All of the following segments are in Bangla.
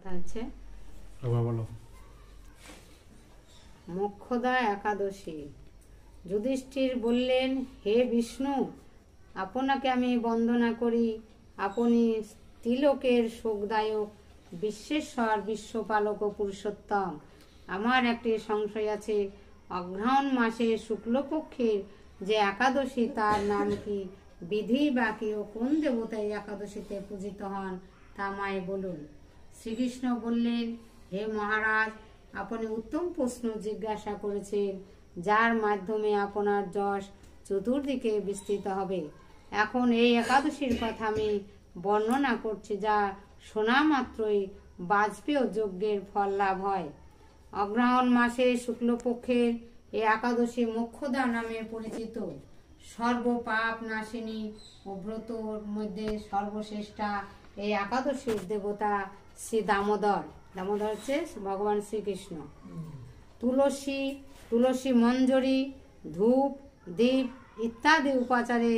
কথা আছে। মোক্ষদা একাদশী। যুধিষ্ঠির বললেন, হে বিষ্ণু, আপনাকে আমি বন্দনা করি। আপনি ত্রিলোকের সুখদায়ক, বিশ্বেশ্বর, বিশ্বপালক ও পুরুষোত্তম। আমার একটি সংশয় আছে। অগ্রহায়ণ মাসের শুক্লপক্ষের যে একাদশী, তার নাম কি? বিধি বা কি ও কোন দেবতাই একাদশীতে পূজিত হন তা আমায় বলুন। শ্রীকৃষ্ণ বললেন, হে মহারাজ, আপনি উত্তম প্রশ্ন জিজ্ঞাসা করেছেন, যার মাধ্যমে আপনার যশ চতুর্দিকে বিস্তৃত হবে। এখন এই একাদশীর কথা আমি বর্ণনা করছি, যা শোনা মাত্রই বাজপেয় যজ্ঞের ফল লাভ হয়। অগ্রহায়ণ মাসে শুক্লপক্ষের এই একাদশী মোক্ষদা নামে পরিচিত। সর্বপাপ নাশিনী ও ব্রতর মধ্যে সর্বশ্রেষ্ঠা এই একাদশীর দেবতা শ্রী দামোদর। দামোদর হচ্ছে ভগবান শ্রীকৃষ্ণ। তুলসী মঞ্জরি, ধূপ, দীপ ইত্যাদি উপাচারে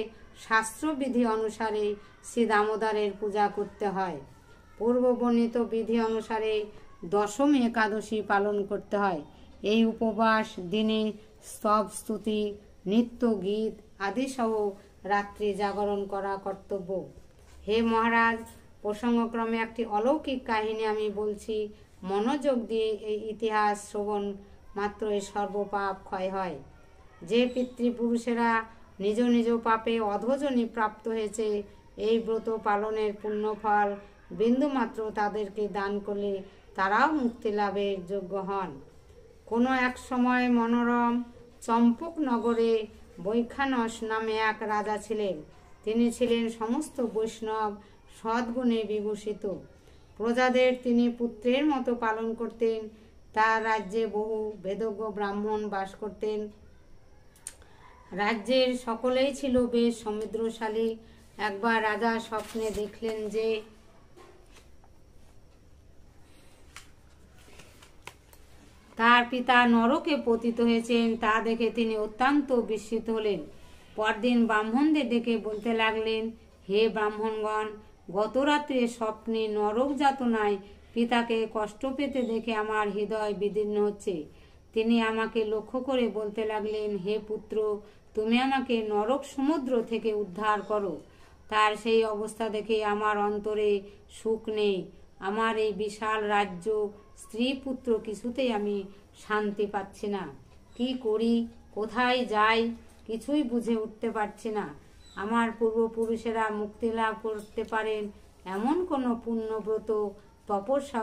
শাস্ত্রবিধি অনুসারে শ্রী দামোদরের পূজা করতে হয়। পূর্ববর্ণিত বিধি অনুসারে দশমী একাদশী পালন করতে হয়। এই উপবাস দিনে স্তব, স্তুতি, নৃত্য, গীত আদি সহ রাত্রি জাগরণ করা কর্তব্য। হে মহারাজ, প্রসঙ্গক্রমে একটি অলৌকিক কাহিনী আমি বলছি। মনোযোগ দিয়ে এই ইতিহাস শ্রবণ মাত্রই সর্বপাপ ক্ষয় হয়। যে পিতৃপুরুষেরা নিজ নিজ পাপে অধোজনি প্রাপ্ত হয়েছে, এই ব্রত পালনের পুণ্যফল বিন্দুমাত্র তাদেরকে দান করলে তারাও মুক্তি লাভের যোগ্য হন। কোনো এক সময় মনোরম চম্পকনগরে বৈখানস নামে এক রাজা ছিলেন। তিনি ছিলেন সমস্ত বৈষ্ণব সদ্গুণে বিভূষিত। প্রজাদের তিনি পুত্রের মতো পালন করতেন। তার রাজ্যে বহু বেদজ্ঞ ব্রাহ্মণ বাস করতেন। রাজ্যের সকলেই ছিল বেশ সমৃদ্ধশালী। একবার রাজা স্বপ্নে দেখলেন যে তার পিতা নরকে পতিত হয়েছেন। তা দেখে তিনি অত্যন্ত বিস্মিত হলেন। পরদিন ব্রাহ্মণদের ডেকে বলতে লাগলেন, হে ব্রাহ্মণগণ, গত রাত্রে স্বপ্নে নরক যাতনায় পিতাকে কষ্ট পেতে দেখে আমার হৃদয় বিদীর্ণ হচ্ছে। তিনি আমাকে লক্ষ্য করে বলতে লাগলেন, হে পুত্র, তুমি আমাকে নরক সমুদ্র থেকে উদ্ধার করো। তার সেই অবস্থা দেখে আমার অন্তরে সুখ নেই। আমার এই বিশাল রাজ্য, স্ত্রী, পুত্র কিছুতেই আমি শান্তি পাচ্ছি না। কি করি, কোথায় যাই, কিছুই বুঝে উঠতে পারছি না। আমার পূর্বপুরুষেরা মুক্তি লাভ করতে পারেন এমন কোনো পুণ্যব্রত তপস্যা